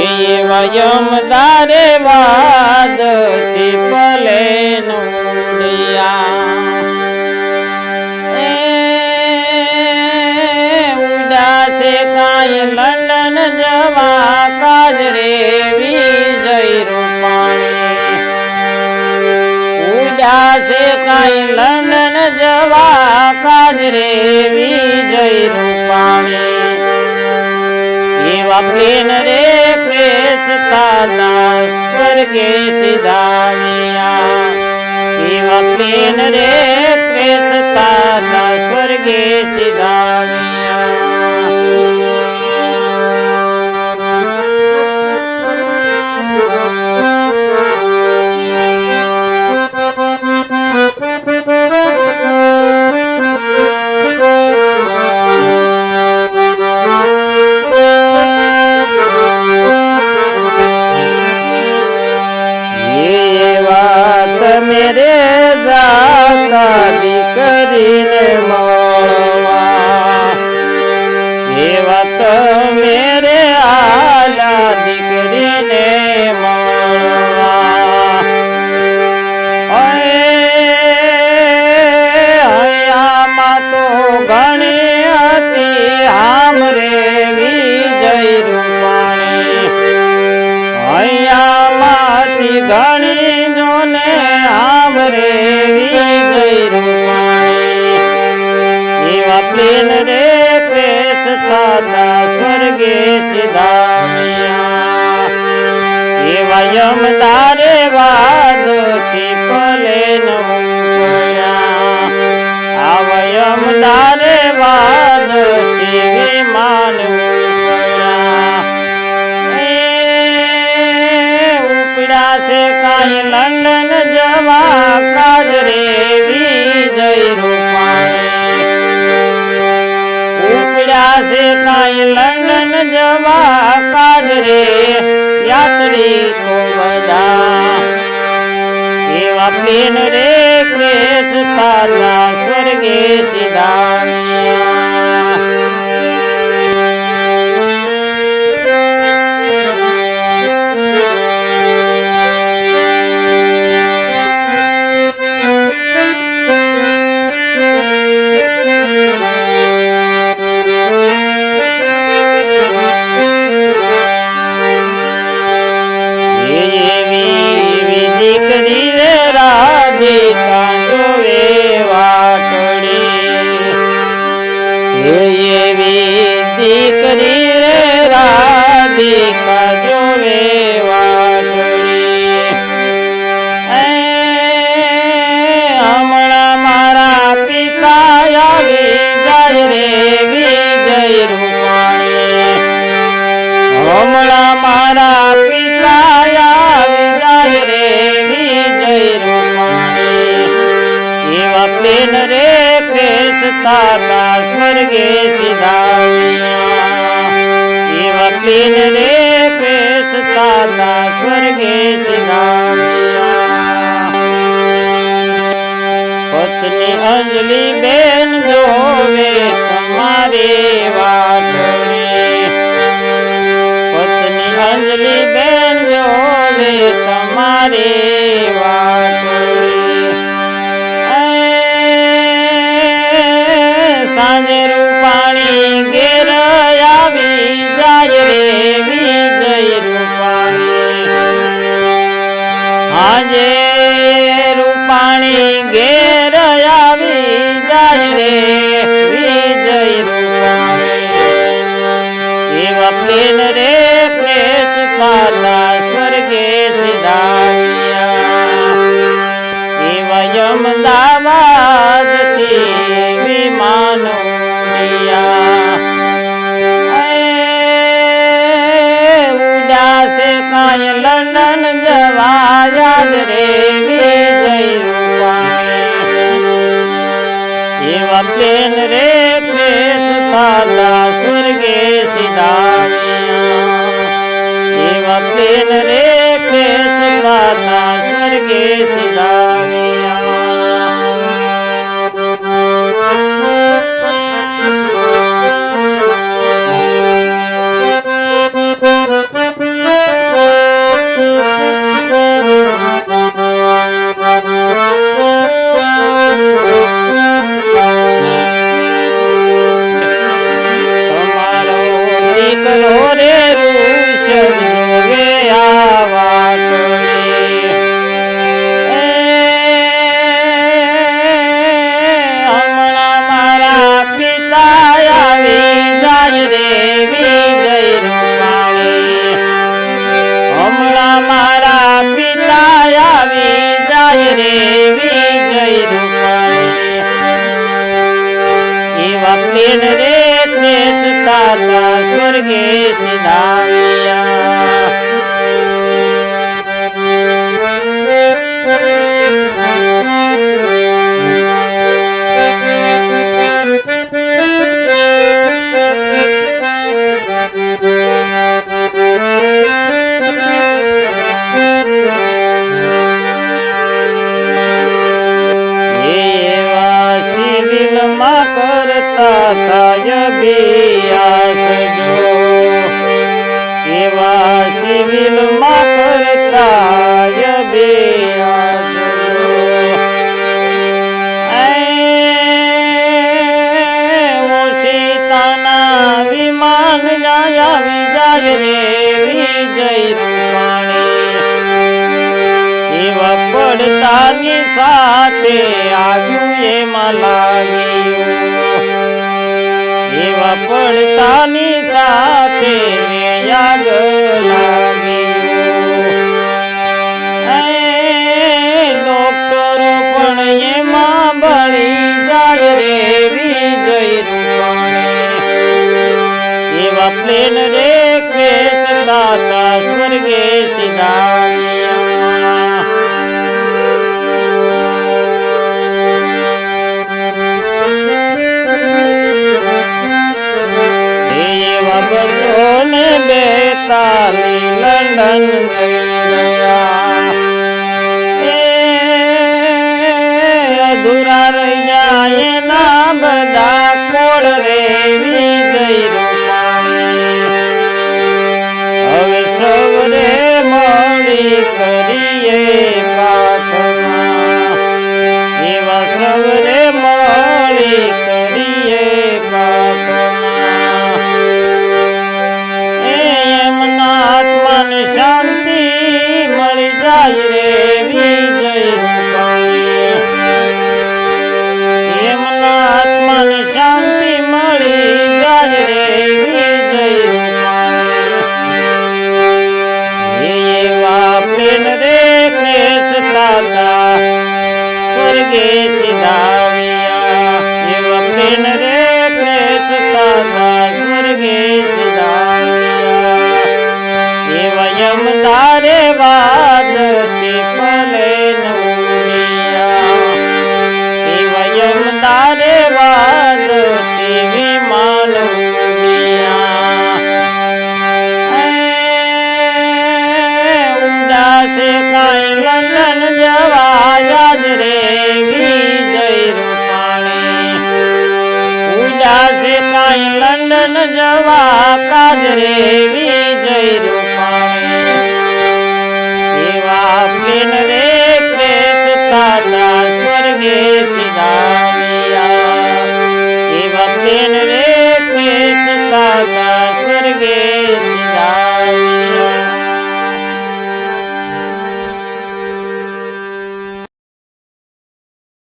यमदारे वादती पले नुडिया उड़ा से काई लंडन जवा काज रे विजय रूपाणी उड़ा से काई लंडन जवा काज रे विजय रूपाणी एवा प्लेन रे क्रेसता स्वर्गे सिधाविया एवा प्लेन रे क्रेसता स्वर्गे सिधाविया मेरे जाता दीकरीने मळवा ये वात मेरे आला दीकरीने मळवा हयामां तो घणी हती हाम रे विजय रूपाणी हयामांथी घणी जोने रे विजय रूपाणी एवा प्लेन रे क्रेसता स्वर्गे सिधाविया एवा यमदारे वादती पले नुडिया आव यमदारे वादती विमान उपड़ा से काई लंडन जवा काज रे विजय रूपाणी उपड़ा से काई लंडन जवा काज रे यात्री को बदा एवा प्लेन रे क्रेसता स्वर्गे सिधाविया दीकरी रे राधिका जोवे वाटड़ी हमणा मारा पिता आवी जाय रे विजय रूपाणी हमणा मारा पिता आवी जाय रे विजय रूपाणी एवा प्लेन रे क्रेसता स्वर्गे सिधाविया एवा प्लेन रे क्रेसता स्वर्गे सिधाविया पत्नी अंजलि बेन जोवे तुम्हारे वाटड़ी पत्नी अंजलि बेन जोवे तुम्हारे वाटड़ी सांजे रूपाणी घेर आवी जाय रे विजय रूपाणी आजे रूपाणी घेर आवी जाय रे विजय रूपाणी एवा प्लेन रे क्रेसता स्वर्गे सिधाविया एवा यमदावादती विमान उड़ा से काई लंडन जवा याद रे विजय रूपाणी एवा प्लेन रे क्रेसता स्वर्गे सिधाविया एवा प्लेन रे क्रेसता स्वर्गे सिधाविया ખેંચતા તા સ્વર્ગે સીધાવ્યા કરતા થાય અભ્યાસ જો એવા સિવિલમાં કરતા અભ્યાસ જો સીતાના વિમાન જાય વિજય રે વિજય રૂપાણી એવા પડતાની સાથે આવ્યું એમાં લાગ્યું એવા પડતાની સાથે આગ લાગ્યું ડોક્ટરો પણ એમાં બળી જાય રે વિજય રૂપાણી એવા પ્લેન રે ખેંચતા તા સ્વર્ગે સીધાવ્યા બસોને 42 લંડન ગયા અધૂરા રહી જાય એના બધા કોળ રે વિજય રૂપાણી હવે સૌરે મળી કરીએ પ્રાર્થના એવા સૌરે મળી કરીએ પ્રાર્થના શાંતિ મળી જાય રે વિજય રૂપાણી એમના આત્માને શાંતિ મળી જાય રે વિજય રૂપાણી એવા પ્લેન રે ખેંચતા તા સ્વર્ગે સીધાવ્યા એવા પ્લેન રે ખેંચતા તા સ્વર્ગે સીધાવ્યા એવા યમદારે વાદથી પલે નૂરિયા એવા યમદારે વાદથી વિમાન ઉડિયા ઉડાશે કાંઈ લંડન જવા યાદ રે વિજય રૂપાણી ઉડાશે કાંઈ લંડન જવા કાજ રે વિજય રૂપાણી એવા પ્લેન રે ખેંચતા તા સ્વર્ગે સીધા